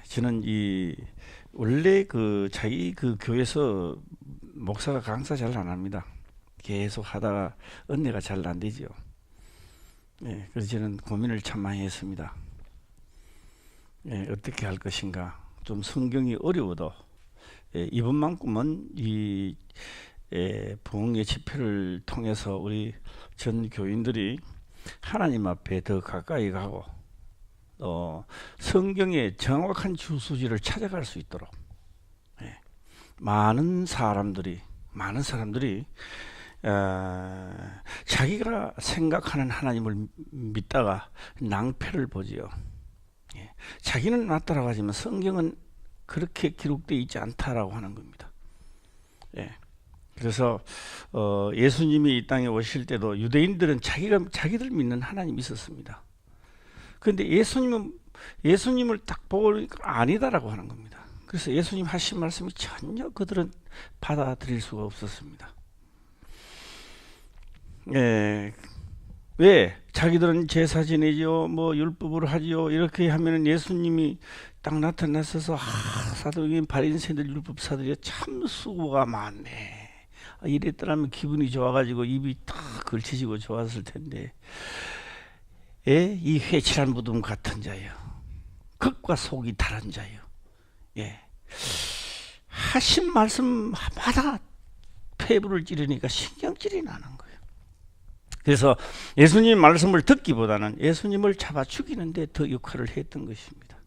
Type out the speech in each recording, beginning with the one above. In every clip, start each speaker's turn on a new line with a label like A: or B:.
A: 저는 원래 자기 교회에서 목사가 강사 잘 안 합니다. 계속 하다가 은혜가 잘 안 되죠. 그래서 저는 고민을 참 많이 했습니다. 어떻게 할 것인가. 좀 성경이 어려워도 이번만큼은 부흥의 집회를 통해서 우리 전 교인들이 하나님 앞에 더 가까이 가고 성경의 정확한 주소지를 찾아갈 수 있도록 많은 사람들이 자기가 생각하는 하나님을 믿다가 낭패를 보지요. 자기는 맞다라고 하지만 성경은 그렇게 기록되어 있지 않다라고 하는 겁니다. 그래서 예수님이 이 땅에 오실 때도 유대인들은 자기들 믿는 하나님이 있었습니다. 그런데 예수님을 딱 보니까 아니다라고 하는 겁니다. 그래서 예수님 하신 말씀이 전혀 그들은 받아들일 수가 없었습니다. 왜? 자기들은 제사 지내지요, 율법을 하지요. 이렇게 하면은 예수님이 딱 나타나셔서 사도적인 바리새인들 율법사들이 참 수고가 많네. 이랬더라면 기분이 좋아가지고 입이 탁 걸치지고 좋았을 텐데, 이 회칠한 무덤 같은 자요, 겉과 속이 다른 자요. 하신 말씀마다 폐부를 찌르니까 신경질이 나는 거예요. 그래서 예수님 말씀을 듣기보다는 예수님을 잡아 죽이는데 더 역할을 했던 것입니다.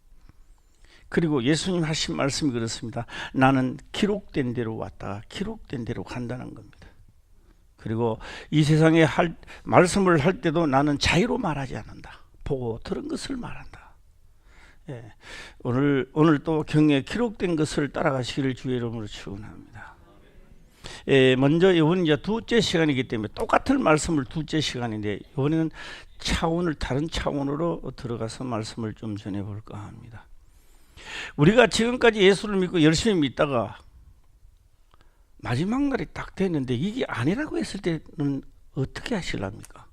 A: 그리고 예수님 하신 말씀이 그렇습니다. 나는 기록된 대로 왔다가 기록된 대로 간다는 겁니다. 그리고 이 세상에 말씀을 할 때도 나는 자유로 말하지 않는다. 보고 들은 것을 말한다. 오늘 또 경에 기록된 것을 따라가시기를 주의 이름으로 축원합니다. 먼저 이번은 이제 두째 시간이기 때문에 똑같은 말씀을 두째 시간인데 이번에는 다른 차원으로 들어가서 말씀을 좀 전해볼까 합니다. 우리가 지금까지 예수를 믿고 열심히 믿다가 마지막 날이 딱 됐는데 이게 아니라고 했을 때는 어떻게 하실랍니까?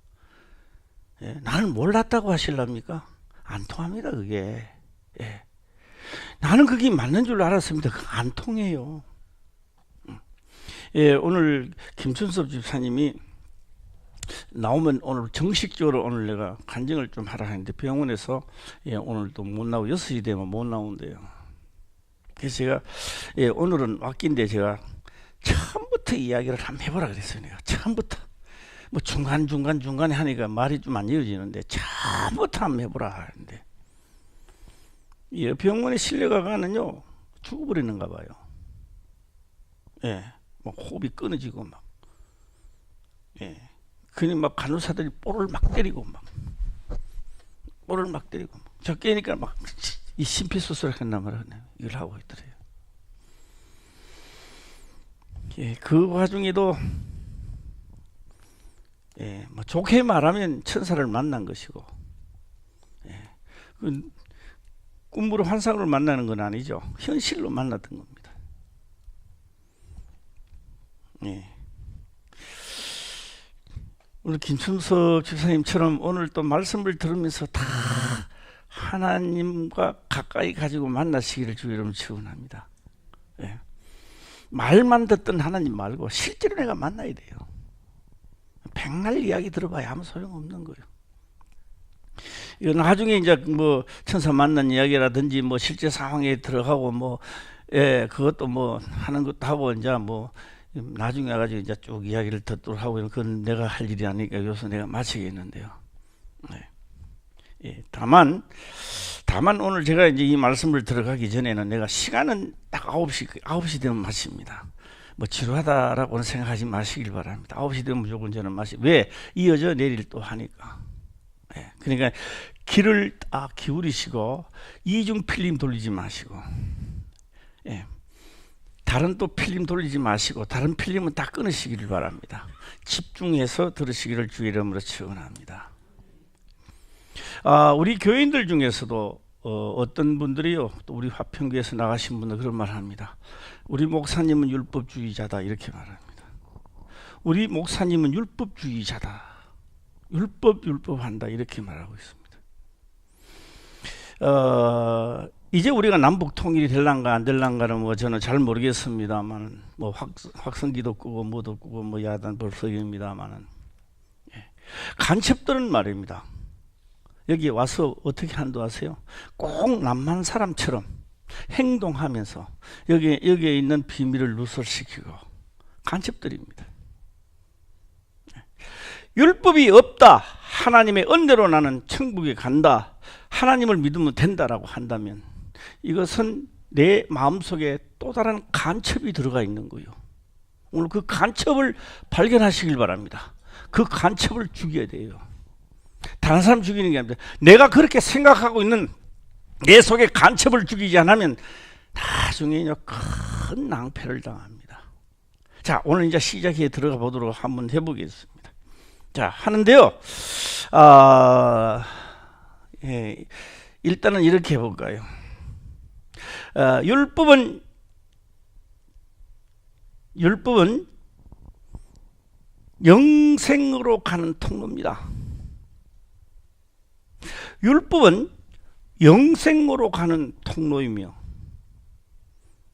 A: 나는 몰랐다고 하실랍니까? 안 통합니다, 그게. 나는 그게 맞는 줄 알았습니다. 그거 안 통해요. 오늘 김춘섭 집사님이 나오면 오늘 정식적으로 오늘 내가 간증을 좀 하라 했는데 병원에서 오늘 또 못 나오고 6시 되면 못 나온대요. 그래서 제가 오늘은 왔긴데 제가 처음부터 이야기를 한번 해보라 그랬어요. 내가 처음부터 중간중간에 하니까 말이 좀 안 이어지는데 처음부터 한번 해보라 하는데 병원에 실려가가는요 죽어버리는가 봐요. 막 호흡이 끊어지고 그니 막 간호사들이 볼을 막 때리고 저 깨니까 막 이 심폐소생술 했나 말이야. 이걸 하고 있더래요. 그 와중에도 좋게 말하면 천사를 만난 것이고 꿈으로 환상으로 만나는 건 아니죠. 현실로 만났던 겁니다. 오늘 김춘석 집사님처럼 오늘 또 말씀을 들으면서 다 하나님과 가까이 가지고 만나시기를 주의 이름으로 축원합니다. 말만 듣던 하나님 말고 실제로 내가 만나야 돼요. 백날 이야기 들어봐야 아무 소용없는 거예요. 이건 나중에 이제 천사 만난 이야기라든지 실제 상황에 들어가고 그것도 하는 것도 하고 이제 나중에 와가지고 이제 쭉 이야기를 듣도록 하고 그건 내가 할 일이 아니니까 여기서 내가 마치겠는데요. 다만 오늘 제가 이제 이 말씀을 들어가기 전에는 내가 시간은 딱 9시 되면 마칩니다. 지루하다라고는 생각하지 마시길 바랍니다. 9시 되면 무조건 저는 왜? 이어져 내일 또 하니까. 그러니까 귀를 딱 기울이시고 이중 필름 돌리지 마시고 다른 또 필름 돌리지 마시고 다른 필름은 다 끊으시기를 바랍니다. 집중해서 들으시기를 주의 이름으로 축원합니다. 우리 교인들 중에서도 어떤 분들이요, 또 우리 화평교에서 나가신 분들 그런 말 합니다. 우리 목사님은 율법주의자다 이렇게 말합니다. 우리 목사님은 율법주의자다. 율법한다 이렇게 말하고 있습니다. 이제 우리가 남북 통일이 될란가 안 될란가는 뭐 저는 잘 모르겠습니다만, 뭐 확성기도 끄고 뭐도 끄고 뭐 야단 벌써입니다만은, 간첩들은 말입니다. 여기 와서 어떻게 한다 아세요? 꼭 남한 사람처럼 행동하면서 여기에 있는 비밀을 누설시키고, 간첩들입니다. 율법이 없다, 하나님의 은혜로 나는 천국에 간다, 하나님을 믿으면 된다라고 한다면 이것은 내 마음속에 또 다른 간첩이 들어가 있는 거예요. 오늘 그 간첩을 발견하시길 바랍니다. 그 간첩을 죽여야 돼요. 다른 사람 죽이는 게 아닙니다. 내가 그렇게 생각하고 있는 내 속에 간첩을 죽이지 않으면 나중에 큰 낭패를 당합니다. 자, 오늘 이제 시작에 들어가 보도록 한번 해보겠습니다. 자, 하는데요. 일단은 이렇게 해볼까요? 율법은 영생으로 가는 통로입니다. 율법은 영생으로 가는 통로이며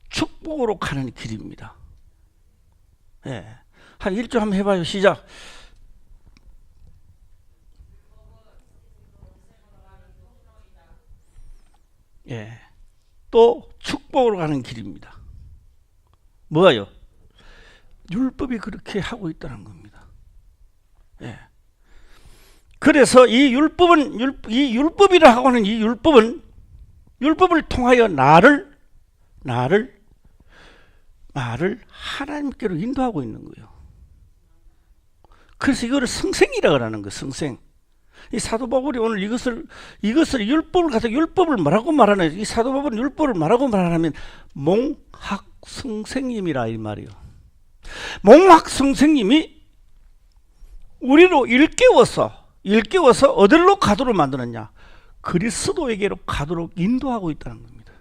A: 축복으로 가는 길입니다. 한 1조 한번 해봐요. 시작. 또 축복으로 가는 길입니다. 뭐예요? 율법이 그렇게 하고 있다는 겁니다. 그래서 이 율법이라 하고 하는 이 율법을 통하여 나를 하나님께로 인도하고 있는 거예요. 그래서 이거를 성생이라고 하는 거예요. 성생. 이 사도 바울이 오늘 이것을 율법을 가서 율법을 뭐라고 말하냐? 이 사도 바울은 율법을 뭐라고 말하냐면 몽학성생님이라 이 말이요. 몽학성생님이 우리로 일깨워서 어디로 가도록 만드느냐? 그리스도에게로 가도록 인도하고 있다는 겁니다.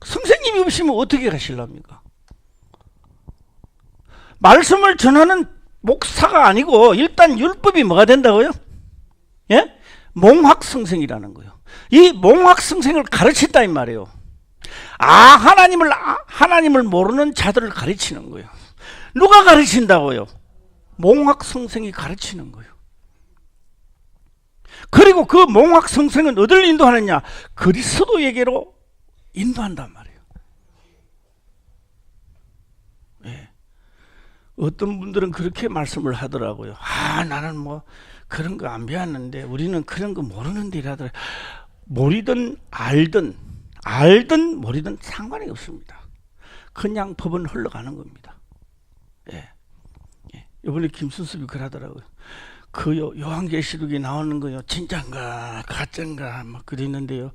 A: 선생님이 없으면 어떻게 가실랍니까? 말씀을 전하는 목사가 아니고 일단 율법이 뭐가 된다고요? 몽학성생이라는 거예요. 이 몽학성생을 가르친다 이 말이에요. 하나님을 모르는 자들을 가르치는 거예요. 누가 가르친다고요? 몽학성생이 가르치는 거예요. 그리고 그 몽학성생은 어디를 인도하느냐? 그리스도에게로 인도한단 말이에요. 어떤 분들은 그렇게 말씀을 하더라고요. 나는 뭐 그런 거 안 배웠는데, 우리는 그런 거 모르는데 이라더라고요. 모르든 알든 모르든 상관이 없습니다. 그냥 법은 흘러가는 겁니다. 이번에 김순섭이 그러더라고요. 그 요한계시록에 나오는 거요, 진짠가 가짠가 막 그랬는데요.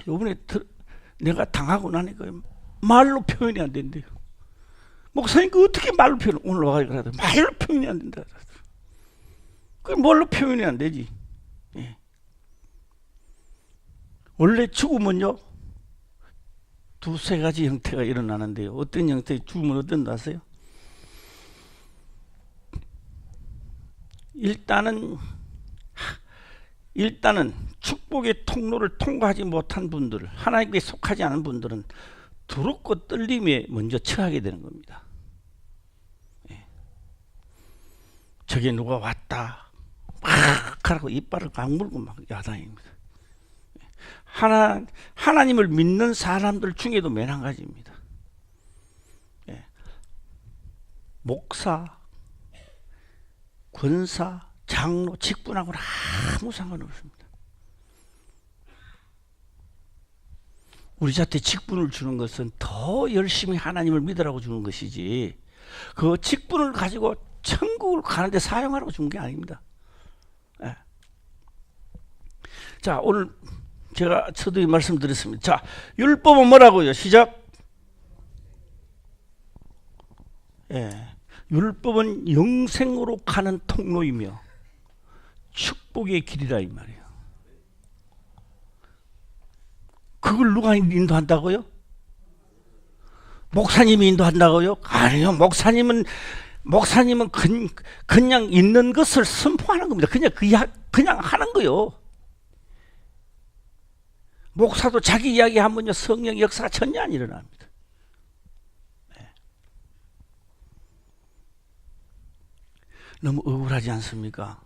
A: 이번에 내가 당하고 나니까 말로 표현이 안 된대요. 목사님 그 어떻게 말로 표현? 오늘 와가지고 그러더라고요. 말로 표현이 안 된다. 그게 뭘로 표현이 안 되지? 원래 죽으면요, 두세 가지 형태가 일어나는데요. 어떤 형태 죽으면 어떤 거 아세요? 일단은 축복의 통로를 통과하지 못한 분들, 하나님께 속하지 않은 분들은 두렵고 떨림에 먼저 처하게 되는 겁니다. 저게 누가 왔다 막 하라고 이빨을 강물고 막 야단입니다. 하나님을 믿는 사람들 중에도 맨 한 가지입니다. 목사, 권사, 장로, 직분하고는 아무 상관없습니다. 우리 자한테 직분을 주는 것은 더 열심히 하나님을 믿으라고 주는 것이지, 그 직분을 가지고 천국을 가는데 사용하라고 준 게 아닙니다. 자, 오늘 제가 서두에 말씀드렸습니다. 자, 율법은 뭐라고요? 시작. 율법은 영생으로 가는 통로이며 축복의 길이라 이 말이에요. 그걸 누가 인도한다고요? 목사님이 인도한다고요? 아니요. 목사님은 그냥 있는 것을 선포하는 겁니다. 그냥 하는 거요. 목사도 자기 이야기 하면요 성령 역사가 전혀 안 일어납니다. 너무 억울하지 않습니까?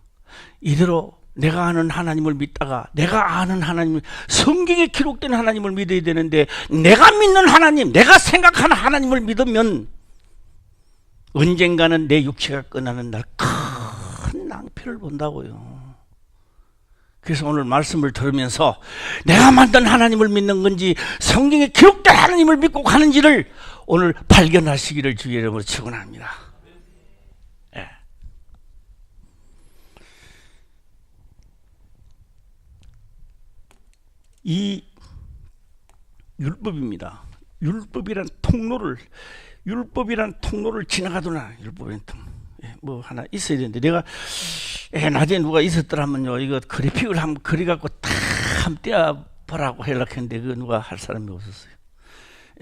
A: 이대로 내가 아는 하나님을 믿다가 내가 아는 하나님을, 성경에 기록된 하나님을 믿어야 되는데 내가 믿는 하나님, 내가 생각하는 하나님을 믿으면 언젠가는 내 육체가 끝나는 날 큰 낭패를 본다고요. 그래서 오늘 말씀을 들으면서 내가 만든 하나님을 믿는 건지 성경에 기록된 하나님을 믿고 가는지를 오늘 발견하시기를 주의 이름으로 축원합니다. 예. 이 율법입니다. 율법이란 통로를 지나가더나. 율법이란 통로. 뭐 하나 있어야 되는데 내가 낮에 누가 있었더라면요 이거 그래픽을 한번 그려갖고 다 한번 떼어보라고 하려했는데 그거 누가 할 사람이 없었어요.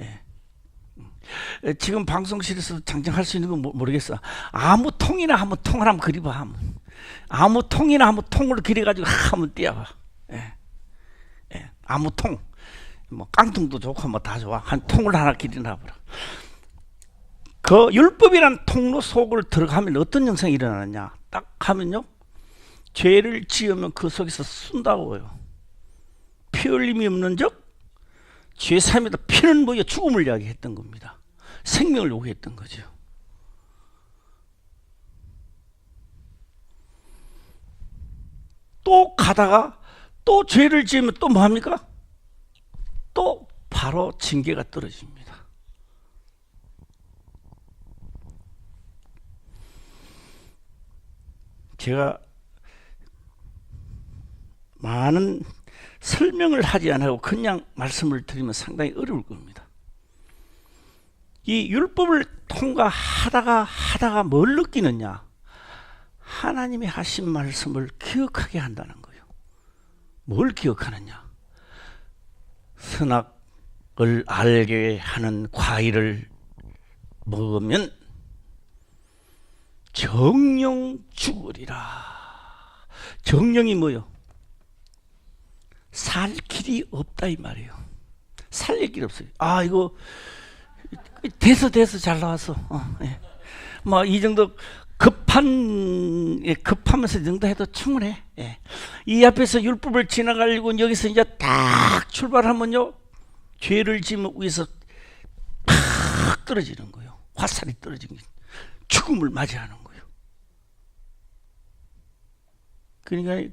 A: 예. 지금 방송실에서 장정할 수 있는 건 모르겠어. 아무 통이나 한번 통을 한번 그려봐. 한번. 아무 통이나 한번 통으로 그려가지고 한번 떼어봐. 예. 예. 아무 통, 뭐 깡통도 좋고 뭐 다 좋아. 한 통을 하나 그려놔보라. 그 율법이란 통로 속을 들어가면 어떤 현상이 일어나느냐? 딱 하면요, 죄를 지으면 그 속에서 순다고요. 피 흘림이 없는 적 죄 사함이다. 피는 뭐야? 죽음을 이야기했던 겁니다. 생명을 요구했던 거죠. 또 가다가 또 죄를 지으면 또 뭐합니까? 또 바로 징계가 떨어집니다. 제가 많은 설명을 하지 않고 그냥 말씀을 드리면 상당히 어려울 겁니다. 이 율법을 통과하다가 뭘 느끼느냐? 하나님이 하신 말씀을 기억하게 한다는 거예요. 뭘 기억하느냐? 선악을 알게 하는 과일을 먹으면 정령 죽으리라. 정령이 뭐요? 살 길이 없다 이 말이에요. 살릴 길이 없어요. 아 이거 돼서 잘 나왔어. 예. 뭐 이 정도 급하면서 이 정도 해도 충분해. 예. 이 앞에서 율법을 지나가려고 여기서 이제 딱 출발하면요, 죄를 지으면 위에서 팍 떨어지는 거예요. 화살이 떨어지는 거예요. 죽음을 맞이하는 거예요.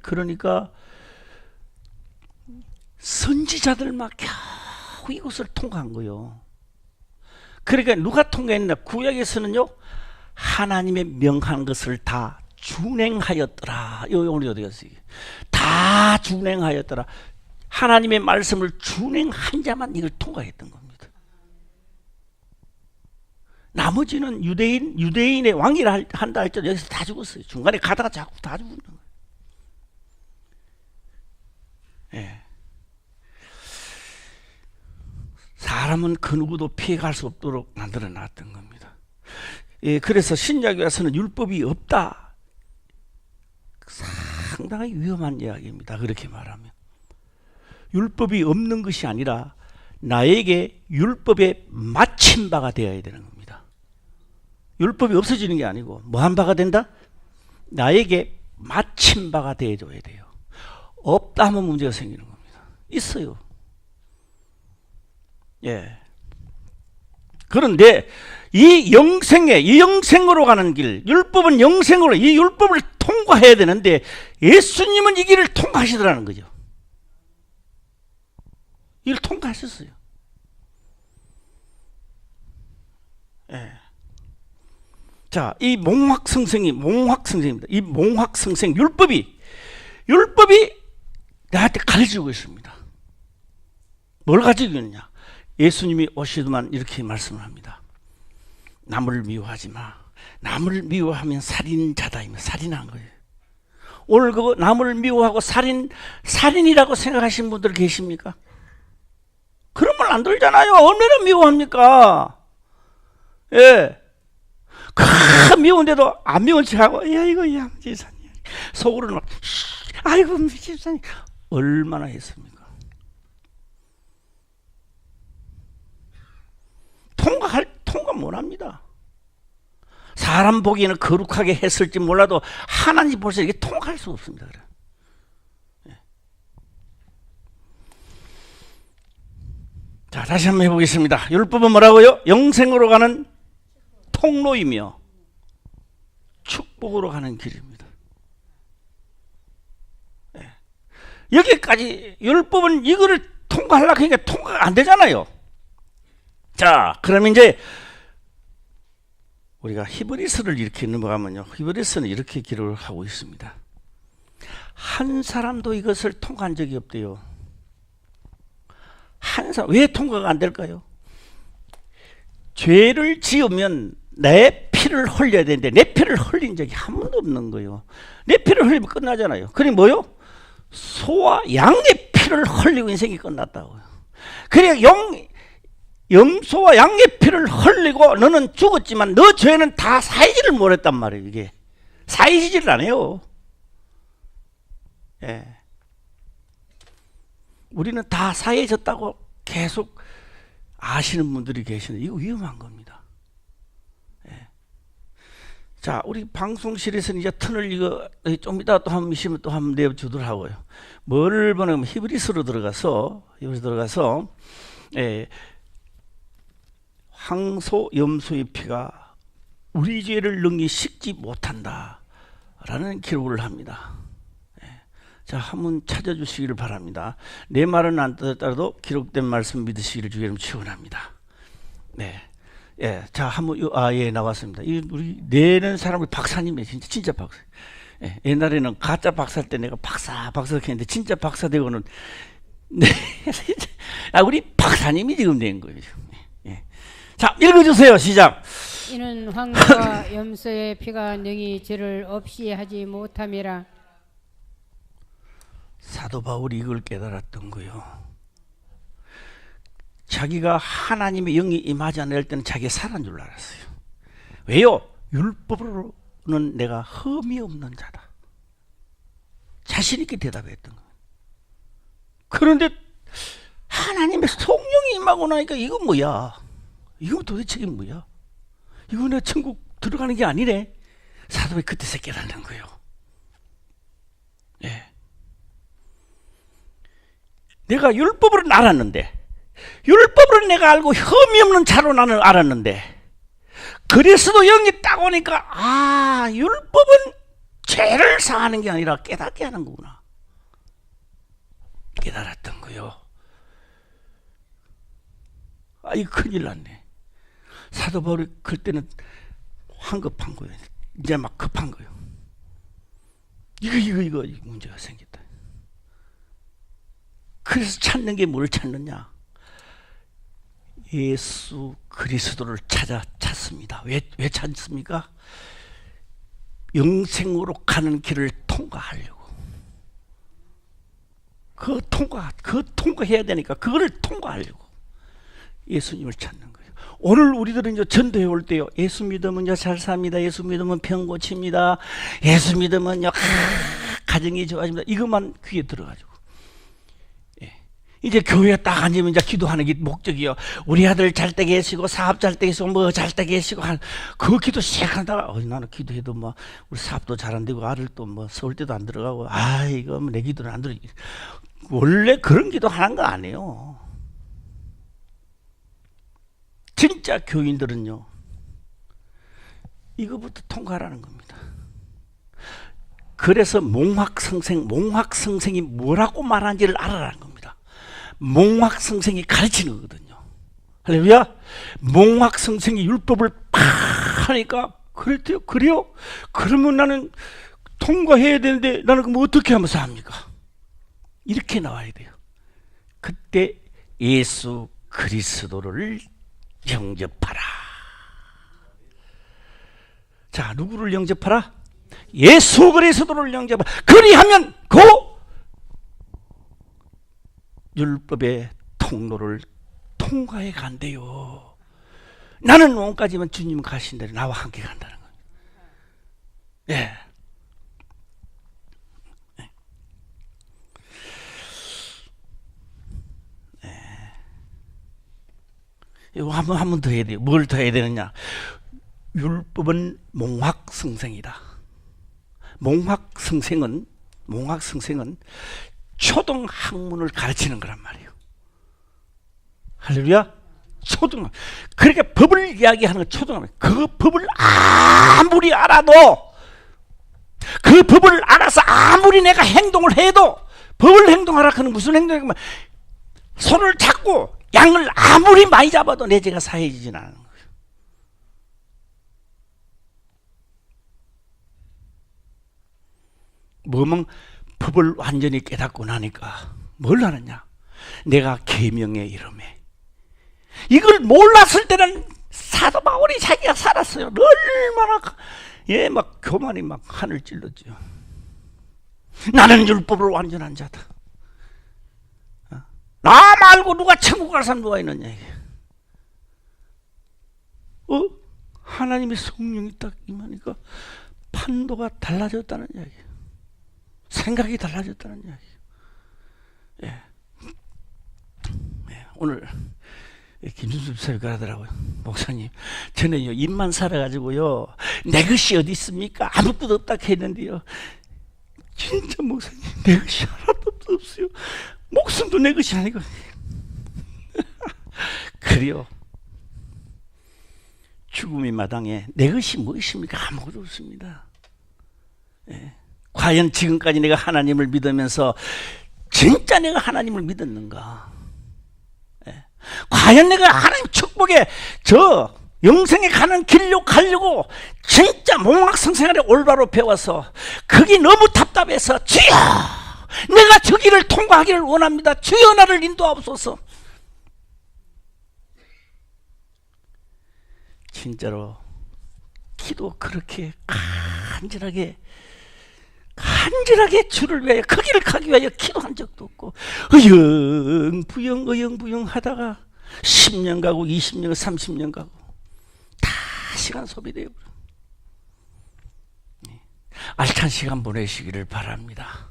A: 그러니까 선지자들만 겨우 이곳을 통과한 거예요. 그러니까 누가 통과했나? 구약에서는요, 하나님의 명한 것을 다 준행하였더라. 오늘 어디 갔어요? 다 준행하였더라. 하나님의 말씀을 준행한 자만 이걸 통과했던 겁니다. 나머지는 유대인의 왕이라 한다 할지라도 여기서 다 죽었어요. 중간에 가다가 자꾸 다 죽는 거예요. 예. 사람은 그 누구도 피해갈 수 없도록 만들어 놨던 겁니다. 예, 그래서 신약에 와서는 율법이 없다. 상당히 위험한 이야기입니다. 그렇게 말하면. 율법이 없는 것이 아니라 나에게 율법의 마침바가 되어야 되는 겁니다. 율법이 없어지는 게 아니고 뭐한 바가 된다? 나에게 마침바가 되어줘야 돼요. 없다 하면 문제가 생기는 겁니다. 있어요. 예. 그런데 이 영생으로 가는 길, 율법은 영생으로, 이 율법을 통과해야 되는데 예수님은 이 길을 통과하시더라는 거죠. 이걸 통과하셨어요. 예. 자, 이 몽확성생입니다. 이 몽확성생 율법이 나한테 가르치고 있습니다. 뭘 가르치고 있느냐? 예수님이 오시더만 이렇게 말씀을 합니다. 남을 미워하지 마. 남을 미워하면 살인자다. 살인한 거예요. 오늘 그거 남을 미워하고 살인이라고 생각하시는 분들 계십니까? 그러면 안 되잖아요. 얼마나 미워합니까? 예. 미운데도 안 미운 척하고, 야, 이거, 야, 집사님. 속으로는 막, 아이고, 집사님. 얼마나 했습니까? 통과 못합니다. 사람 보기에는 거룩하게 했을지 몰라도 하나님 보셔서 이게 통과할 수 없습니다. 자, 다시 한번 해보겠습니다. 율법은 뭐라고요? 영생으로 가는 통로이며 축복으로 가는 길입니다. 여기까지 율법은 이거를 통과하려고 하니까 통과가 안 되잖아요. 자, 그럼 이제 우리가 히브리서를 이렇게 넘어가면요, 히브리서는 이렇게 기록을 하고 있습니다. 한 사람도 이것을 통과한 적이 없대요. 한 사람, 왜 통과가 안 될까요? 죄를 지으면 내 피를 흘려야 되는데 내 피를 흘린 적이 한 번도 없는 거예요. 내 피를 흘리면 끝나잖아요. 그게 뭐요? 소와 양의 피를 흘리고 인생이 끝났다고요. 그래 염소와 양의 피를 흘리고 너는 죽었지만 너 죄는 다 사해지를 못했단 말이에요. 이게 사해지질 않아요. 예. 우리는 다 사해졌다고 계속 아시는 분들이 계시는데 이거 위험한 겁니다. 예. 자, 우리 방송실에서는 이제 턴을 이거 좀 이따 또 한번 있으면 또 한번 내주도록 하고요. 뭐를 보냐면 히브리서로 들어가서 황소, 염소의 피가 우리 죄를 능히 씻지 못한다라는 기록을 합니다. 자, 한번 찾아주시기를 바랍니다. 내 말은 안 듣더라도 기록된 말씀 믿으시기를 주의로 축원합니다. 네, 예, 자, 한번 예, 나왔습니다. 이 우리 내는 사람이 박사님이에요, 진짜 박사. 예, 옛날에는 가짜 박사일 때 내가 박사 했는데 진짜 박사 되고는 네, 우리 박사님이 지금 된 거예요. 예. 자, 읽어주세요. 시작.
B: 이는 황소와 염소의 피가 능히 죄를 없이 하지 못함이라.
A: 사도 바울이 이걸 깨달았던 거예요. 자기가 하나님의 영이 임하지 않을 때는 자기가 살아난 줄 알았어요. 왜요? 율법으로는 내가 흠이 없는 자다. 자신 있게 대답했던 거예요. 그런데 하나님의 성령이 임하고 나니까 이건 뭐야? 이건 도대체 이게 뭐야? 이거 내 천국 들어가는 게 아니네. 사도가 그때서 깨닫는 거예요. 예. 내가 율법으로는 알았는데, 율법으로 내가 알고 흠이 없는 자로 나는 알았는데, 그리스도 영이 딱 오니까 율법은 죄를 사하는 게 아니라 깨닫게 하는 거구나. 깨달았던 거요. 이거 큰일 났네. 사도 바울이 그때는 황급한 거예요. 이제 막 급한 거예요. 이거 문제가 생겼다. 그래서 찾는 게 뭘 찾느냐? 예수 그리스도를 찾습니다. 왜 찾습니까? 영생으로 가는 길을 통과하려고. 그 통과해야 되니까 그거를 통과하려고 예수님을 찾는 거예요. 오늘 우리들은 이제 전도해 올 때요, 예수 믿으면요 잘 삽니다. 예수 믿으면 병 고칩니다. 예수 믿으면요 가정이 좋아집니다. 이것만 귀에 들어가지고. 이제 교회에 딱 앉으면 이제 기도하는 게 목적이요. 우리 아들 잘 때 계시고 사업 잘 때 계시고 뭐 잘 때 계시고 그 기도 시작한다가 나는 기도해도 뭐 우리 사업도 잘 안 되고 아들 또 뭐 서울대도 안 들어가고 이거 내 기도는 안 들어. 원래 그런 기도 하는 거 아니에요. 진짜 교인들은요 이거부터 통과하라는 겁니다. 그래서 몽학성생이 뭐라고 말하는지를 알아라는 겁니다. 몽학성생이 가르치는 거거든요. 할렐루야. 몽학성생이 율법을 팍 하니까 그랬대요. 그래요? 그러면 나는 통과해야 되는데 나는 그럼 어떻게 하면서 합니까? 이렇게 나와야 돼요. 그때 예수 그리스도를 영접하라. 자, 누구를 영접하라? 예수 그리스도를 영접하라. 그리하면 그 율법의 통로를 통과해 간대요. 나는 원까지만 주님 가신 대로 나와 함께 간다는 거예요. 예. 이거 한 번 더 해야 돼요. 뭘 더 해야 되느냐? 율법은 몽학성생이다. 몽학성생은 초등학문을 가르치는 거란 말이에요. 할렐루야. 초등. 그러니까 법을 이야기하는 건 초등학문. 그 법을 아무리 알아도, 그 법을 알아서 아무리 내가 행동을 해도, 법을 행동하라 하는 무슨 행동이냐면 손을 잡고 양을 아무리 많이 잡아도 내 죄가 사해지진 않는 거예요. 뭐면 법을 완전히 깨닫고 나니까 뭘 하느냐? 내가 계명에 이름에. 이걸 몰랐을 때는 사도 바울이 자기가 살았어요. 얼마나 막 교만이 막 하늘 찔렀죠. 나는 율법을 완전한 자다. 나 말고 누가 천국 갈 사람 누가 있느냐 이게. 하나님의 성령이 딱 임하니까 판도가 달라졌다는 이야기예요. 생각이 달라졌다는 이야기예요. 오늘 김준수 집사님 그러더라고요. 목사님, 저는요 입만 살아가지고요 내 것이 어디 있습니까? 아무것도 없다 했는데요. 진짜 목사님 내 것이 하나도 없어요. 목숨도 내 것이 아니고. 그래요. 죽음의 마당에 내 것이 무엇입니까? 아무것도 없습니다. 과연 지금까지 내가 하나님을 믿으면서 진짜 내가 하나님을 믿었는가? 과연 내가 하나님 축복에 저 영생에 가는 길로 가려고 진짜 몽학성생활에 올바로 배워서 그게 너무 답답해서 주여 내가 저 길을 통과하기를 원합니다. 주여 나를 인도하옵소서. 진짜로 기도 그렇게 간절하게 주를 위하여 그 길을 가기 위하여 기도한 적도 없고 어영부영 하다가 10년 가고 20년 30년 가고 다 시간 소비돼요. 알찬 시간 보내시기를 바랍니다.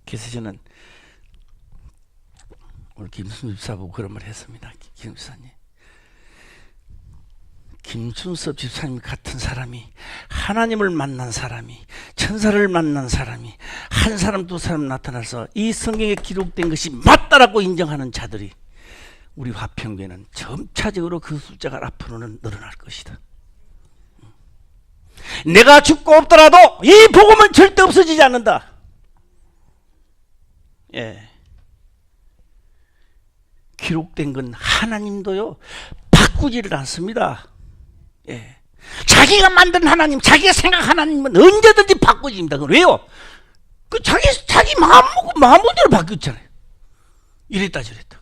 A: 그래서 저는 오늘 김순섭 집사보고 그런 말 했습니다. 김 집사님, 김순섭 집사님 같은 사람이, 하나님을 만난 사람이, 천사를 만난 사람이 한 사람 두 사람 나타나서 이 성경에 기록된 것이 맞다라고 인정하는 자들이 우리 화평교회는 점차적으로 그 숫자가 앞으로는 늘어날 것이다. 내가 죽고 없더라도 이 복음은 절대 없어지지 않는다. 기록된 건 하나님도요 바꾸지를 않습니다. 자기가 만든 하나님, 자기가 생각한 하나님은 언제든지 바꾸집니다. 왜요? 그 자기 마음대로 바뀌었잖아요. 이랬다 저랬다.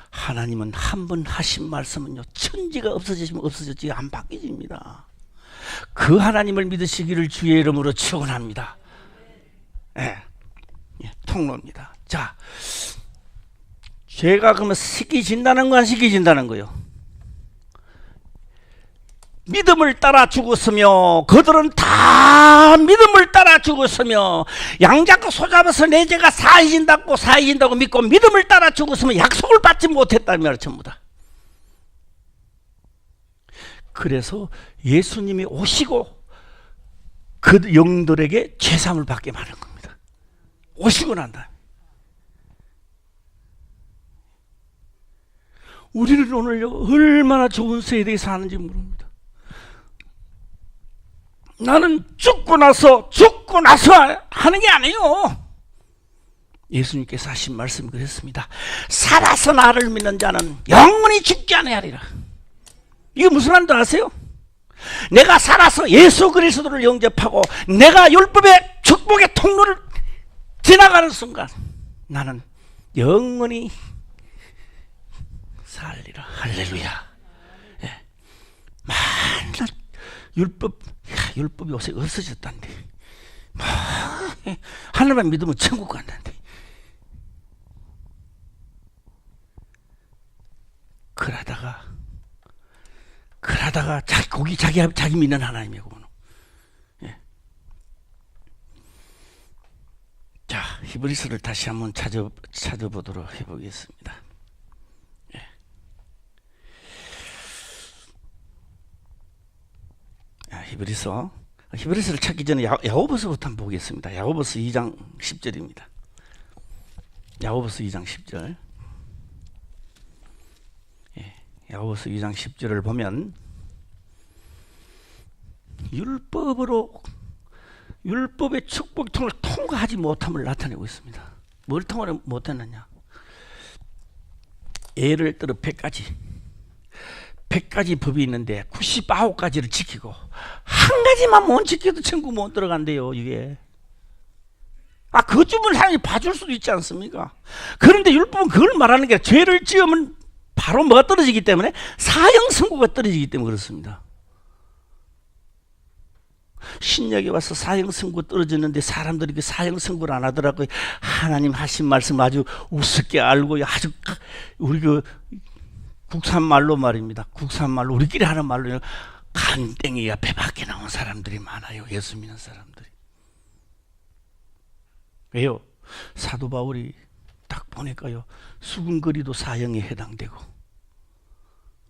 A: 하나님은 한 번 하신 말씀은요 천지가 없어지시면 없어졌지 안 바뀌집니다. 그 하나님을 믿으시기를 주의 이름으로 축원합니다. 통로입니다. 자, 죄가 그러면 시키진다는 거 안 시키진다는 거요? 믿음을 따라 죽었으며 그들은 다 믿음을 따라 죽었으며 양잡고 소잡아서 내 죄가 사해진다고 믿고 믿음을 따라 죽었으면 약속을 받지 못했다는 말이에요. 전부 다. 그래서 예수님이 오시고 그 영들에게 죄사함을 받게 하는 겁니다. 오시고 난 다음에. 우리는 오늘요 얼마나 좋은 세대에 사는지 모릅니다. 나는 죽고 나서 하는 게 아니에요. 예수님께서 하신 말씀이 그랬습니다. 살아서 나를 믿는 자는 영원히 죽지 아니하리라. 이게 무슨 말인지 아세요? 내가 살아서 예수 그리스도를 영접하고 내가 율법의 축복의 통로를 지나가는 순간 나는 영원히 살리라. 할렐루야. 만날 율법이 요새 없어졌단데 하나님만 믿으면 천국 간단데. 그러다가 자기 믿는 하나님이고. 자, 히브리서를 다시 한번 찾아보도록 해보겠습니다. 예. 히브리서를 찾기 전에 야고보서부터 한번 보겠습니다. 야고보서 2장 10절입니다. 야고보서 2장 10절. 예. 야고보서 2장 10절을 보면 율법의 축복통을 통과하지 못함을 나타내고 있습니다. 뭘 통과를 못했느냐? 예를 들어 100가지 법이 있는데 99가지를 지키고 한 가지만 못 지켜도 천국 못 들어간대요. 이게 그것 주면 하나님이 봐줄 수도 있지 않습니까? 그런데 율법은 그걸 말하는 게 죄를 지으면 바로 뭐가 떨어지기 때문에 사형 선고가 떨어지기 때문에 그렇습니다. 신약에 와서 사형 선고 떨어졌는데 사람들이 그 사형 선고를 안 하더라고요. 하나님 하신 말씀 아주 우습게 알고 아주 우리 그 국산말로 말입니다. 국산말로 우리끼리 하는 말로 간땡이가 배 밖에 나온 사람들이 많아요. 예수 믿는 사람들이. 왜요? 사도 바울이 딱 보니까요, 수군거리도 사형에 해당되고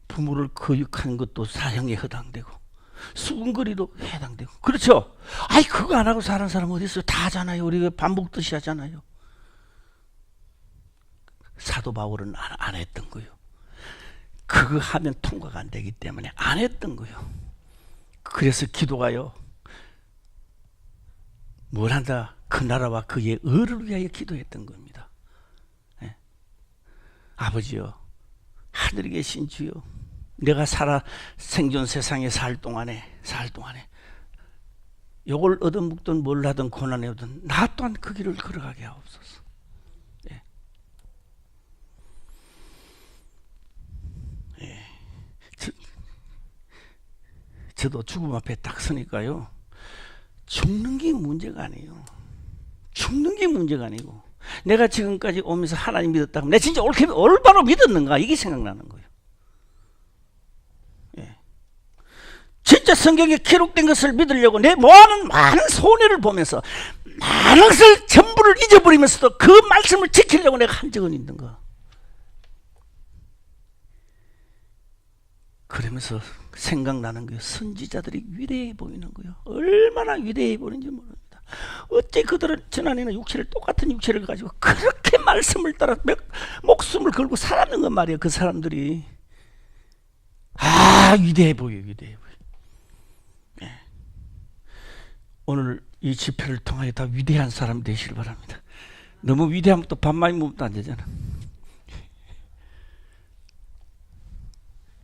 A: 부모를 거역하는 것도 사형에 해당되고 수군거리도 해당되고. 그렇죠? 그거 안 하고 사는 사람 어디 있어요? 다 하잖아요. 우리가 반복듯이 하잖아요. 사도 바울은 안 했던 거예요. 그거 하면 통과가 안 되기 때문에 안 했던 거예요. 그래서 기도가요, 뭘 한다? 그 나라와 그의 의를 위하여 기도했던 겁니다. 네. 아버지요, 하늘에 계신 주요, 내가 생존 세상에 살 동안에 요걸 얻어먹든 뭘 하든 고난에 오든 나 또한 그 길을 걸어가게 하옵소서. 예. 예. 저도 죽음 앞에 딱 서니까요, 죽는 게 문제가 아니에요. 죽는 게 문제가 아니고 내가 지금까지 오면서 하나님 믿었다고 내가 진짜 올바로 믿었는가, 이게 생각나는 거예요. 진짜 성경에 기록된 것을 믿으려고 내 모아놓은 많은 손해를 보면서 많은 것을 전부를 잊어버리면서도 그 말씀을 지키려고 내가 한 적은 있는가. 그러면서 생각나는 거예요. 선지자들이 위대해 보이는 거예요. 얼마나 위대해 보이는지 모릅니다. 어째 그들은 지난해는 똑같은 육체를 가지고 그렇게 말씀을 따라 목숨을 걸고 살았는 건 말이에요. 그 사람들이 위대해 보여요. 위대해 보여. 오늘 이 집회를 통하여 다 위대한 사람 되시길 바랍니다. 너무 위대하면 또 밥 많이 먹으면 안 되잖아.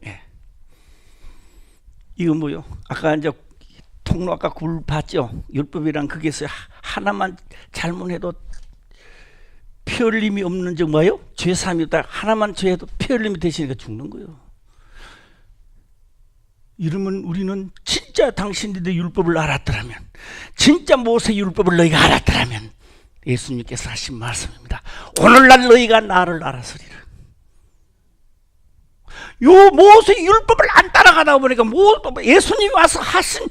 A: 예. 이거 뭐요? 아까 이제 통로 아까 굴 봤죠? 율법이란 그게 있어요. 하나만 잘못해도 피 흘림이 없는 적 뭐예요? 죄사함이다. 하나만 죄해도 피 흘림이 되시니까 죽는 거예요. 이러면 우리는 진짜 당신들의 율법을 알았더라면, 진짜 모세 율법을 너희가 알았더라면, 예수님께서 하신 말씀입니다. 오늘날 너희가 나를 알았으리라. 요 모세 율법을 안 따라가다 보니까 예수님이 와서 하신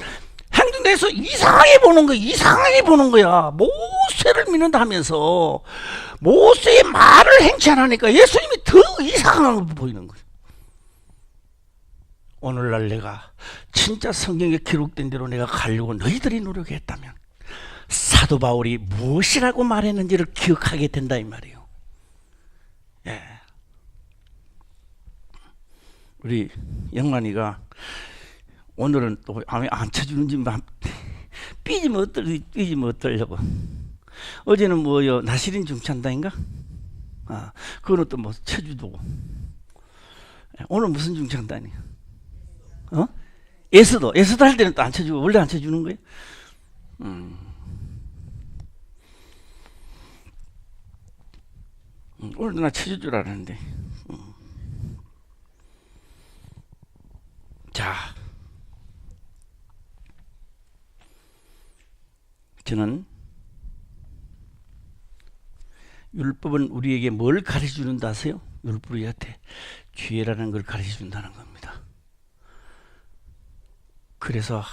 A: 행동에서 이상하게 보는 거야. 이상하게 보는 거야. 모세를 믿는다 하면서 모세의 말을 행치 않으니까 예수님이 더 이상한 거 보이는 거야. 오늘날 내가 진짜 성경에 기록된 대로 내가 가려고 너희들이 노력했다면 사도 바울이 무엇이라고 말했는지를 기억하게 된다 이 말이에요. 예. 우리 영란이가 오늘은 또 안 쳐주는지 삐지면 어떠려고. 어제는 뭐요, 나시린 중찬다인가? 그거는 또 뭐 쳐주고. 오늘 무슨 중찬다니? 에스도 할 때는 또 안 쳐주고, 원래 안 쳐주는 거예요? 오늘도 나 쳐줄 줄 알았는데. 자, 저는 율법은 우리에게 뭘 가르쳐주는다 아세요? 율법이 우리한테 죄라는 걸 가르쳐준다는 겁니다. 그래서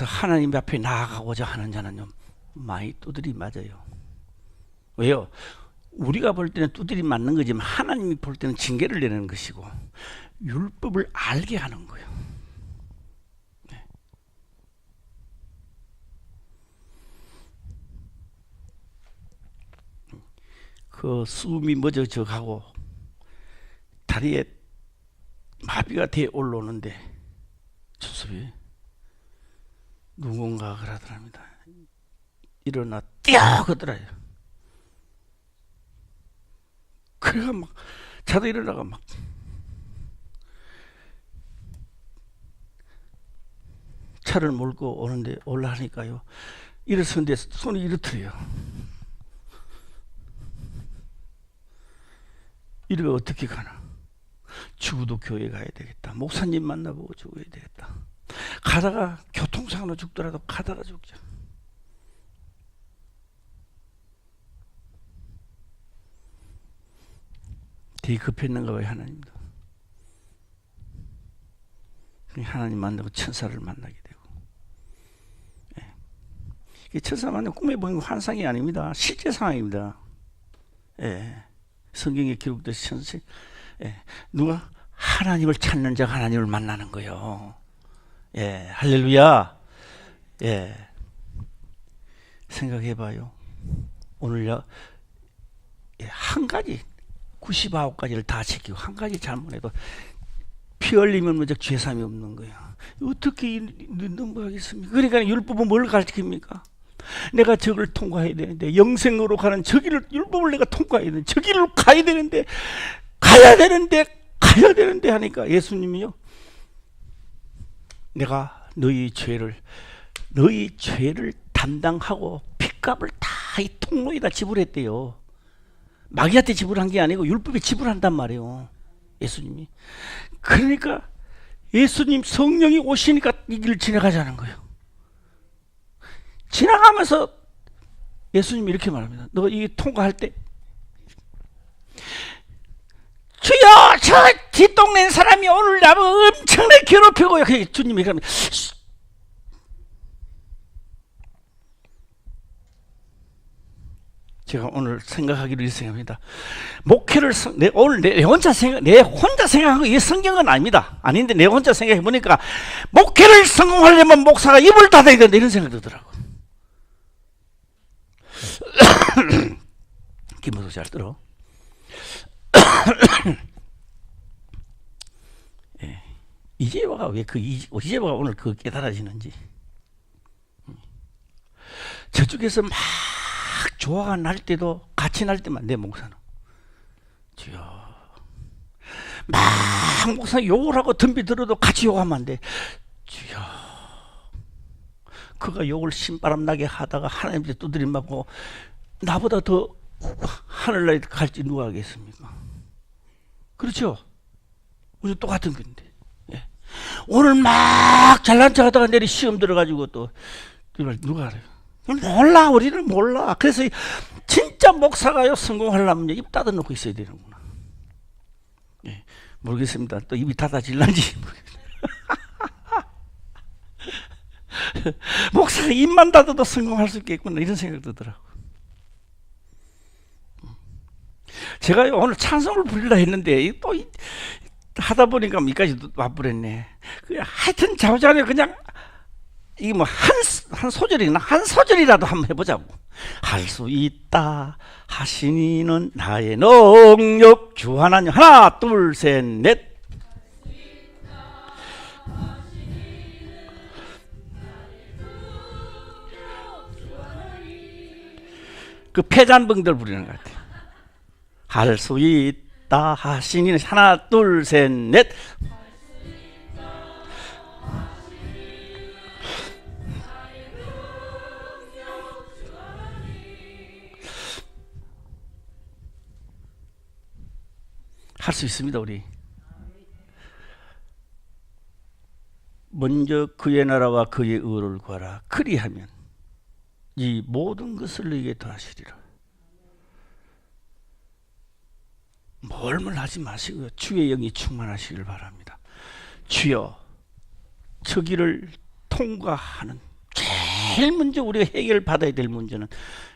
A: 하나님 앞에 나아가고자 하는 자는 많이 두드리 맞아요. 왜요? 우리가 볼 때는 두드리 맞는 거지만 하나님이 볼 때는 징계를 내는 것이고 율법을 알게 하는 거예요. 네. 그 숨이 멎어져 가고 다리에 마비가 돼 올라오는데 주섭이 누군가 그러더랍니다. 일어나 뛰어 그러더라요. 그래가 막 자다 일어나가 막 차를 몰고 오는데 올라가니까요. 일어서는데 손이 이렇더래요. 이러면 어떻게 가나? 죽어도 교회 가야 되겠다. 목사님 만나보고 죽어야 되겠다. 가다가 교통사고로 죽더라도 가다가 죽자. 되게 급했는가 봐요, 하나님도. 하나님 만나고 천사를 만나게 되고. 예. 천사 만나고 꿈에 보이는 환상이 아닙니다. 실제 상황입니다. 예. 성경에 기록된 천사. 예. 누가 하나님을 찾는 자가 하나님을 만나는 거예요. 예. 할렐루야. 예. 생각해봐요. 오늘요, 예, 한 가지 99가지를 다 지키고 한 가지 잘못해도 피 흘리면 먼저 죄삼이 없는 거야. 어떻게 넘어가겠습니까? 그러니까 율법은 뭘 가르칩니까? 내가 저걸 통과해야 되는데, 영생으로 가는 저 길을, 율법을 내가 통과해야 되는데, 저 길을 가야 되는데 하니까 예수님이요, 내가 너희 죄를 담당하고 핏값을 다 이 통로에다 지불했대요. 마귀한테 지불한 게 아니고 율법에 지불한단 말이에요, 예수님이. 그러니까 예수님 성령이 오시니까 이 길을 지나가자는 거예요. 지나가면서 예수님이 이렇게 말합니다. 너 이 통과할 때, 주여, 저 뒷동네 사람이 오늘 나를 엄청나게 괴롭히고요. 주님이 그러면 제가 오늘 생각하기로 생각합니다. 목회를 오늘 내 혼자 생각한 거, 이 성경은 아닙니다. 아닌데 내 혼자 생각해 보니까 목회를 성공하려면 목사가 입을 닫아야 된다, 이런 생각이 들더라고. 김호석 잘 들어. 예. 이재화가 왜 이재화가 오늘 그 깨달아지는지. 저쪽에서 막 조화가 날 때도, 같이 날 때만 내 목사는 주여, 막 목사 욕을 하고 덤비 들어도 같이 욕하면 안 돼. 주여. 그가 욕을 신바람 나게 하다가 하나님께 두드림 맞고 나보다 더 하늘나라에 갈지 누가 알겠습니까? 그렇죠? 우리 똑같은 건데. 예. 오늘 막 잘난 척 하다가 내일 시험 들어가지고 또 누가 알아요? 몰라, 우리는 몰라. 그래서 진짜 목사가요, 성공하려면 입 닫아놓고 있어야 되는구나. 예, 모르겠습니다. 또 입이 닫아질란지. 목사가 입만 닫아도 성공할 수 있겠구나, 이런 생각 들더라고. 제가 오늘 찬송을 부리려 했는데 또 하다 보니까 여기까지 와버렸네. 하여튼 자우자네 그냥 이게 뭐 한 소절이나 한 소절이라도 한번 해보자고. 할 수 있다 하시니는 나의 능력 주 하나님. 하나 둘 셋 넷. 그 폐잔병들 부르는 것 같아요. 할 수 있다 하시니는 하나 둘 셋 넷. 할 수 있습니다, 우리. 먼저 그의 나라와 그의 의를 구하라. 그리하면 이 모든 것을 너에게 더하시리라. 멀멀 하지 마시고요, 주의 영이 충만하시길 바랍니다. 주여, 저 길을 통과하는 제일 먼저 우리가 해결받아야 될 문제는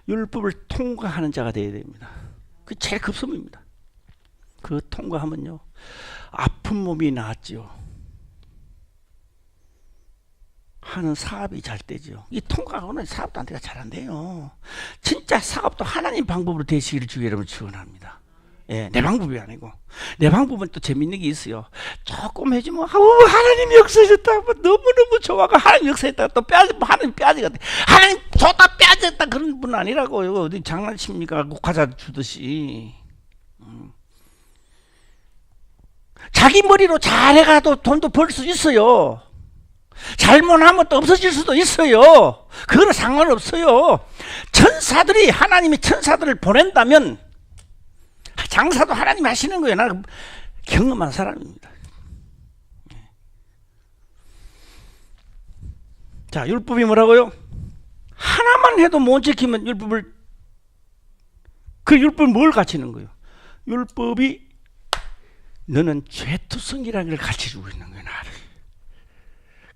A: 율법을 통과하는 자가 되어야 됩니다. 그게 제일 급선무입니다. 그 통과하면요, 아픈 몸이 나았지요. 하는 사업이 잘 되죠. 이 통과하고는 사업도 안 돼가 잘 안 돼요. 진짜 사업도 하나님 방법으로 되시기를 주의 이름으로 축원합니다. 예, 내 방법이 아니고. 내 방법은 또 재밌는 게 있어요. 조금 해주면 하나님 역사하셨다, 너무너무 좋아가 하나님 역사했다, 또 하나님 빼앗기가 돼. 하나님 좋다 빼앗겼다, 그런 분 아니라고요. 어디 장난칩니까? 과자 주듯이. 자기 머리로 잘해가도 돈도 벌 수 있어요. 잘못하면 또 없어질 수도 있어요. 그거는 상관없어요. 천사들이, 하나님이 천사들을 보낸다면 장사도 하나님이 하시는 거예요. 나는 경험한 사람입니다. 자, 율법이 뭐라고요? 하나만 해도 못 지키면 그 율법을 뭘 가르치는 거예요? 율법이 너는 죄투성이라는 걸 가르쳐주고 있는 거예요, 나를.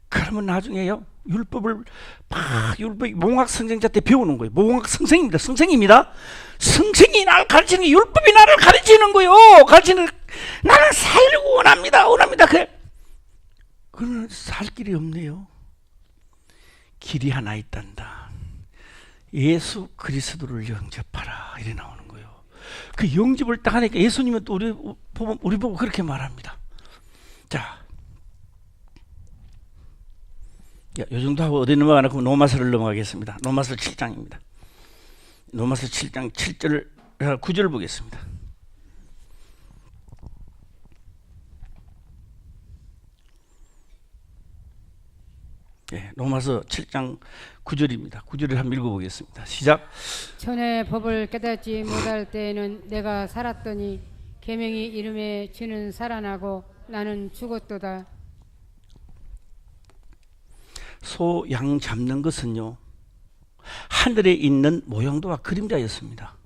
A: 그러면 나중에요, 율법이 몽학 선생자 때 배우는 거예요. 몽학 선생입니다. 선생입니다. 선생이 나를 가르치는 게, 율법이 나를 가르치는 거예요. 나는 살려고 원합니다. 그러나 살 길이 없네요. 길이 하나 있단다. 예수 그리스도를 영접하라, 이래 나오는 거예요. 그 영접을 딱 하니까 예수님은 또 우리 보고 그렇게 말합니다. 자, 요 정도 하고 어디 넘어가나? 그럼 로마서를 넘어가겠습니다. 로마서 7장입니다. 로마서 7장 7절 9절 보겠습니다. 예, 로마서 7장 9절입니다. 9절을 한번 읽어보겠습니다. 시작.
B: 전에 법을 깨닫지 못할 때에는 내가 살았더니 계명이 이름에 지는 살아나고 나는 죽었도다.
A: 소, 양 잡는 것은요, 하늘에 있는 모형도와 그림자였습니다.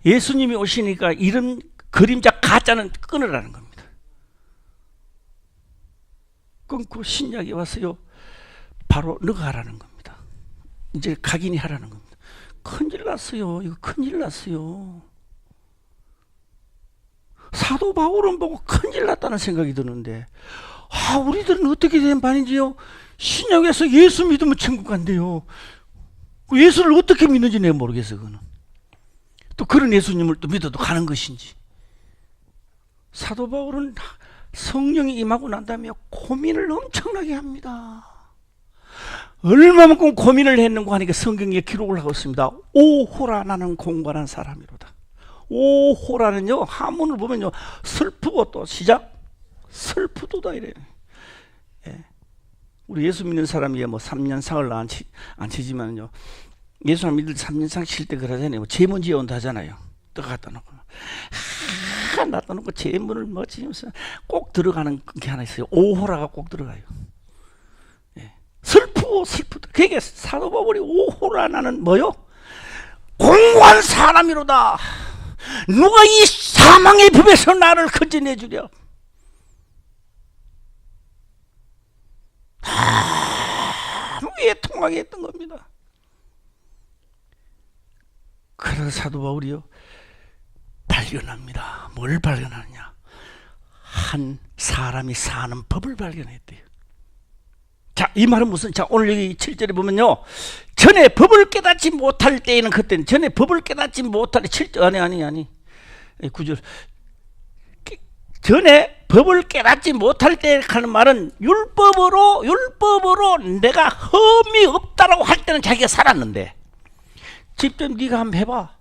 A: 예수님이 오시니까 이런 그림자 가짜는 끊으라는 겁니다. 끊고 신약이 왔어요. 바로 너가 하라는 겁니다. 이제 각인이 하라는 겁니다. 큰일 났어요. 이거 큰일 났어요. 사도 바울은 보고 큰일 났다는 생각이 드는데, 우리들은 어떻게 된 반인지요? 신약에서 예수 믿으면 천국 간대요. 예수를 어떻게 믿는지 내가 모르겠어요. 그거는 또 그런 예수님을 또 믿어도 가는 것인지. 사도 바울은 성령이 임하고 난 다음에 고민을 엄청나게 합니다. 얼마만큼 고민을 했는가 하니까 성경에 기록을 하고 있습니다. 오호라, 나는 공고한 사람이로다. 오호라는요, 한문을 보면요, 슬프고, 또 시작, 슬프도다 이래요. 예. 우리 예수 믿는 사람이 뭐 3년상을 안 치지만요, 예수 믿을 3년상 칠 때 그러잖아요. 제문지에 온다 하잖아요. 또 갖다 놓고 놔다 놓고 제문을 뭐 지면서 꼭 들어가는 게 하나 있어요. 오호라가 꼭 들어가요. 예. 슬프다. 그게 사도 바울이 오호라, 나는 뭐요? 공고한 사람이로다. 누가 이 사망의 법에서 나를 건져내 주랴. 위에 통하게 했던 겁니다. 그래서 사도 바울이요, 발견합니다. 뭘 발견하느냐? 한 사람이 사는 법을 발견했대요. 자, 이 말은 무슨, 자, 오늘 여기 7절에 보면요, 전에 법을 깨닫지 못할 때에는, 그때는 전에 법을 깨닫지 못할 때, 7절 아니 9절, 전에 법을 깨닫지 못할 때 하는 말은 율법으로 내가 흠이 없다라고 할 때는 자기가 살았는데, 직접 네가 한번 해봐,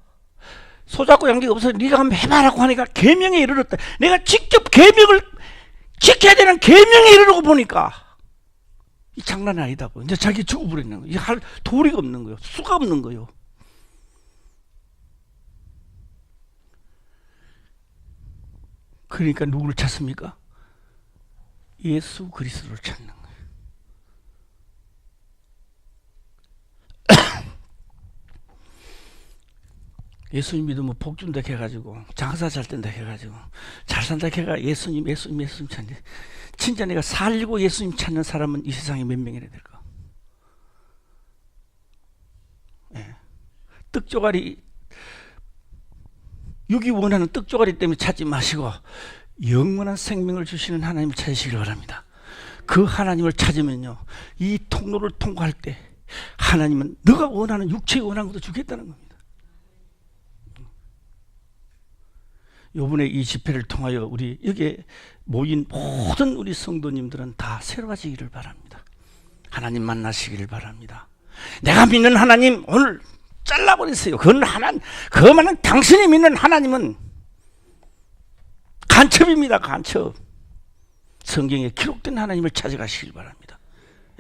A: 소잡고 양기가 없어서 네가 한번 해봐라고 하니까 계명에 이르렀다. 내가 직접 계명을 지켜야 되는 계명에 이르르고 보니까 이 장난이 아니다고. 이제 자기 죽어버리는 거예요. 할 도리가 없는 거예요. 수가 없는 거예요. 그러니까 누구를 찾습니까? 예수 그리스도를 찾는 거예요. 예수님 믿으면 복 준다 해가지고, 장사 잘 된다 해가지고, 잘 산다 해가 예수님 찾는, 진짜 내가 살고 예수님 찾는 사람은 이 세상에 몇 명이나 될까? 떡조가리, 육이 원하는 떡조가리 때문에 찾지 마시고 영원한 생명을 주시는 하나님을 찾으시길 바랍니다. 그 하나님을 찾으면요, 이 통로를 통과할 때 하나님은 너가 원하는, 육체에 원하는 것도 주겠다는 겁니다. 이번에 이 집회를 통하여 우리 여기에 모인 모든 우리 성도님들은 다 새로워지기를 바랍니다. 하나님 만나시기를 바랍니다. 내가 믿는 하나님 오늘 잘라버렸어요. 그만은 당신이 믿는 하나님은 간첩입니다. 간첩. 성경에 기록된 하나님을 찾아가시길 바랍니다.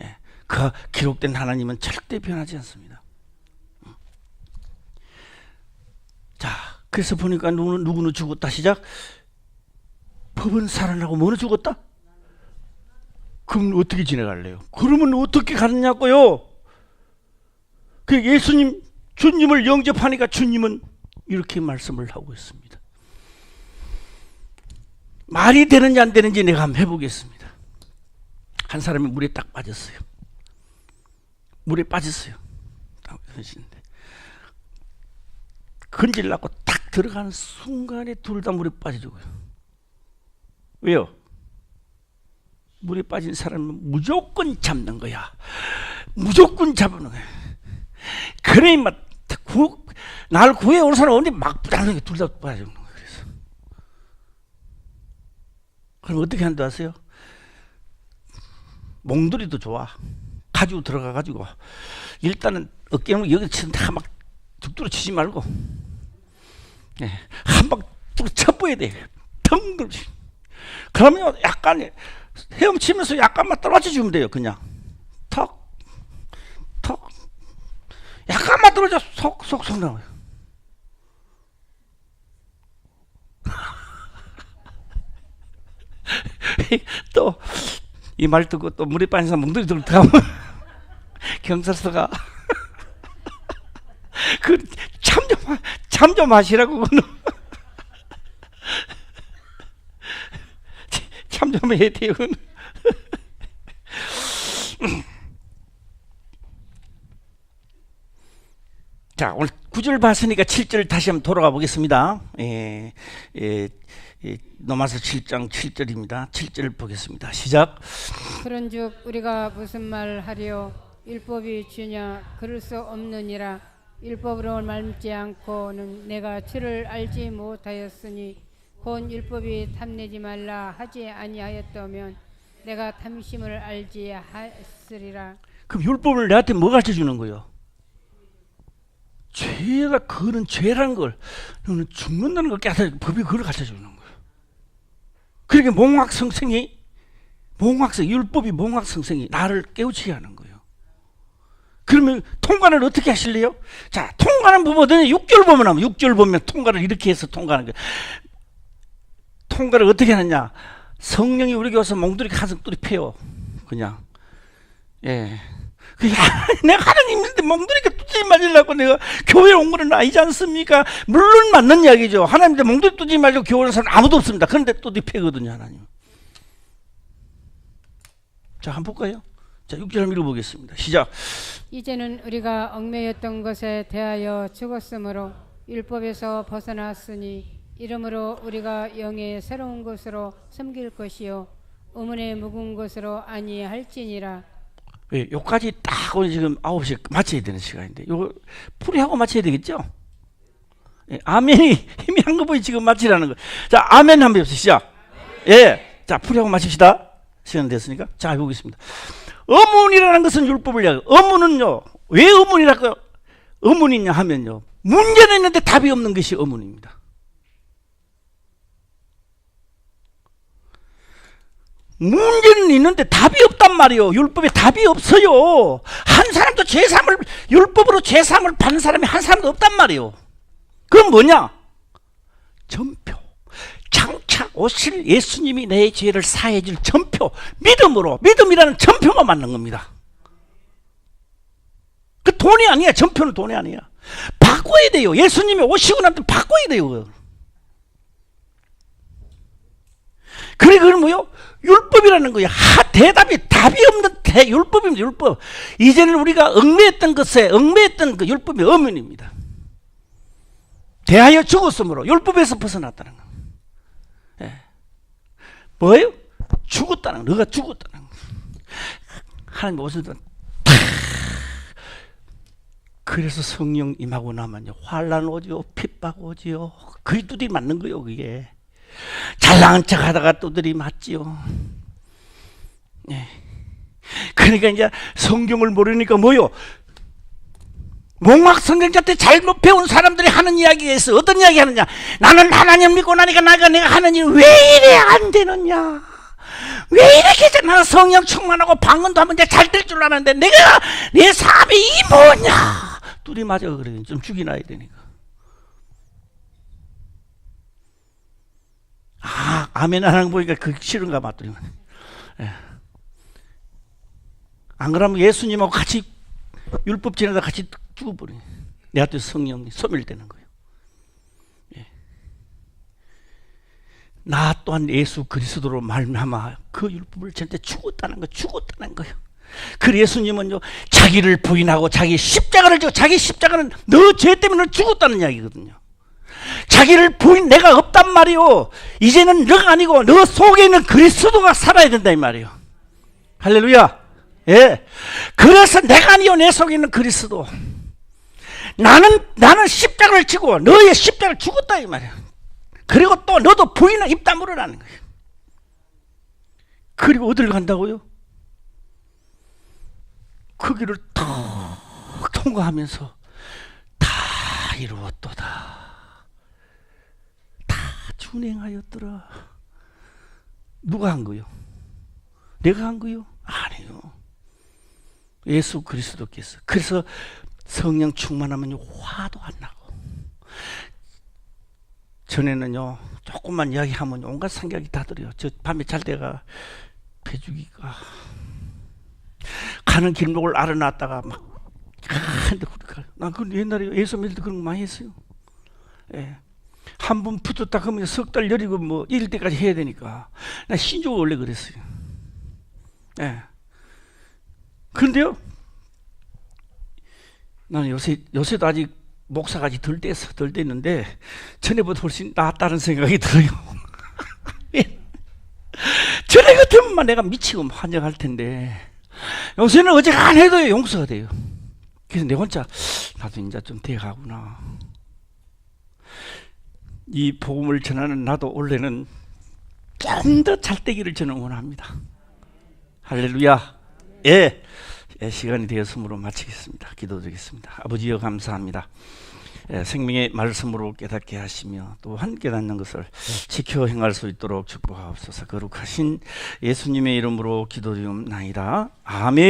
A: 예, 그 기록된 하나님은 절대 변하지 않습니다. 자, 그래서 보니까 누구는 죽었다. 시작. 법은 살아나고 뭐는 죽었다? 그럼 어떻게 지내갈래요? 그러면 어떻게 가느냐고요? 그 예수님, 주님을 영접하니까 주님은 이렇게 말씀을 하고 있습니다. 말이 되는지 안 되는지 내가 한번 해보겠습니다. 한 사람이 물에 딱 빠졌어요. 물에 빠졌어요. 딱 하시는데 건질라고 딱 들어가는 순간에 둘 다 물에 빠져줘요. 왜요? 물에 빠진 사람은 무조건 잡는 거야. 무조건 잡는 거야. 그래 날 구해 올 사람 없는데 막 부담는 게 둘 다 빠져주는 거예요. 그래서 그럼 어떻게 한다 아세요? 몽돌이도 좋아. 가지고 들어가가지고 일단은 어깨는 여기 치는데 막 죽도록 치지 말고, 네, 한방 뚝 쳐버야 돼. 덩. 그러면 약간 헤엄치면서 약간만 떨어져 주면 돼요. 그냥 턱 약간만 떨어져 속 나와요. 또 이 말 듣고 또 물에 빠진 사람 몽둥이 들어가면 경찰서가 그 참 좀 하시라고. 그거는 참 좀 해야 돼요. 자, 오늘 9절 봤으니까 7절 다시 한번 돌아가 보겠습니다. 로마서 7장 7절입니다. 7절 보겠습니다. 시작.
B: 그런즉 우리가 무슨 말 하리요? 율법이 주냐? 그럴 수 없느니라. 율법으로 말미지 않고는 내가 주를 알지 못하였으니 곧 율법이 탐내지 말라 하지 아니하였다면 내가 탐심을 알지 하였으리라.
A: 그럼 율법을 내한테 뭐 가르쳐 주는 거예요? 죄가 그거는 죄라는 걸, 너는 죽는다는 걸 깨닫는 법이 그걸 가르쳐 주는 거예요. 그러니까 율법이 몽학성생이 나를 깨우치게 하는 거예요. 그러면 통과를 어떻게 하실래요? 자, 통과는 보면 6절 보면 하면 6절 보면 통과를 이렇게 해서 통과하는 거예요. 통과를 어떻게 하느냐? 성령이 우리에게 와서 몽둥이 가슴 뚫이 패요. 그냥. 예. 내가 하나님인데 몽둥이가 뚜지 맞으려고 내가 교회에 온 거는 아니지 않습니까? 물론 맞는 이야기죠. 하나님인데 몽둥이 뚜지 맞으려고 교회 오는 사람 아무도 없습니다. 그런데 뚜지 패거든요, 하나님. 자, 한번 볼까요? 자, 6절 읽어보겠습니다. 시작.
B: 이제는 우리가 얽매였던 것에 대하여 죽었으므로 율법에서 벗어났으니 이러므로 우리가 영의 새로운 것으로 섬길 것이요 의문의 묵은 것으로 아니할지니라.
A: 왜? 요까지 딱 오늘 지금 9시에 마쳐야 되는 시간인데 요 풀이하고 마쳐야 되겠죠? 예, 아멘이 힘이 한 거 보이 지금 마치라는 거. 자, 아멘 한번 해보시죠. 시작. 예, 자, 풀이하고 마칩시다. 시간 됐으니까. 자, 해보겠습니다. 의문이라는 것은 율법을 이야기해요. 의문은요, 왜 의문이라고 의문이냐 하면요, 문제는 있는데 답이 없는 것이 의문입니다. 문제는 있는데 답이 없단 말이에요. 율법에 답이 없어요. 한 사람도 율법으로 죄사함을 받는 사람이 한 사람도 없단 말이에요. 그럼 뭐냐? 전표. 장차 오실 예수님이 내 죄를 사해 줄 전표. 믿음이라는 전표가 맞는 겁니다. 그 돈이 아니야. 전표는 돈이 아니야. 바꿔야 돼요. 예수님이 오시고 나면 바꿔야 돼요. 그래, 그건 뭐요? 율법이라는 거예요. 답이 없는 율법입니다. 율법. 이제는 우리가 얽매였던 그 율법이 의문입니다. 대하여 죽었으므로 율법에서 벗어났다는 거. 예. 뭐예요? 죽었다는 거. 너가 죽었다는 거. 하나님 오셔서 그래서 성령 임하고 나면요 환난 오지요, 핍박 오지요. 그게 두드리 맞는 거요. 그게 잘나간 척 하다가 두드리 맞지요. 예. 그러니까 이제 성경을 모르니까 뭐요? 몽학 성경자 때 잘못 배운 사람들이 하는 이야기에서 어떤 이야기 하느냐? 나는 하나님 믿고 나니까 내가 하는 일 왜 이래 안 되느냐? 왜 이렇게 나는 성령 충만하고 방언도 하면 잘 될 줄 아는데 내가 내 삶이 이 뭐냐? 둘이 맞아 그래. 좀 죽이놔야 되니까. 아멘 안 하는 거 보니까 그 싫은가 봤더니. 예. 안 그러면 예수님하고 같이 율법 지내다 같이 죽어버려. 내한테 성령이 소멸되는 거예요. 예. 나 또한 예수 그리스도로 말미암아 그 율법을 지낼 때 죽었다는 거예요. 그 예수님은요 자기를 부인하고 자기 십자가를 지고 자기 십자가는 너 죄 때문에 죽었다는 이야기거든요. 자기를 부인 내가 없단 말이요. 이제는 너가 아니고 너 속에 있는 그리스도가 살아야 된다 이 말이에요. 할렐루야. 예. 그래서 내가 아니요 내 속에 있는 그리스도. 나는 십자가를 지고 너의 십자가를 죽었다 이 말이에요. 그리고 또 너도 부인을 입 다물으라는 거예요. 그리고 어디를 간다고요? 그 길을 탁 통과하면서 다 이루었도다. 다 준행하였더라. 누가 한 거요? 내가 한 거요? 아니요. 예수 그리스도께서. 그래서 성령 충만하면 화도 안 나고. 전에는요 조금만 이야기하면 온갖 생각이 다 들어요. 저 밤에 잘 때가 배주기가 가는 길목을 알아놨다가 막 난 그 옛날에 예수 믿을 때 그런 거 많이 했어요. 예. 한 번 붙었다 그러면 석 달 열이고 뭐 이럴 때까지 해야 되니까 나 신조가 원래 그랬어요. 예. 그런데요 나는 요새도 아직 목사가 아직 덜 됐는데 전에보다 훨씬 낫다는 생각이 들어요. 전에 같으면 내가 미치고 환장할 텐데 요새는 어지간해도 용서가 돼요. 그래서 내 혼자 나도 이제 좀 돼가구나. 이 복음을 전하는 나도 원래는 좀 더 잘되기를 저는 원합니다. 할렐루야. 예. 예, 시간이 되었으므로 마치겠습니다. 기도드리겠습니다. 아버지여 감사합니다. 예, 생명의 말씀으로 깨닫게 하시며 또한 깨닫는 것을 지켜 행할 수 있도록 축복하옵소서. 거룩하신 예수님의 이름으로 기도드리옵나이다. 아멘.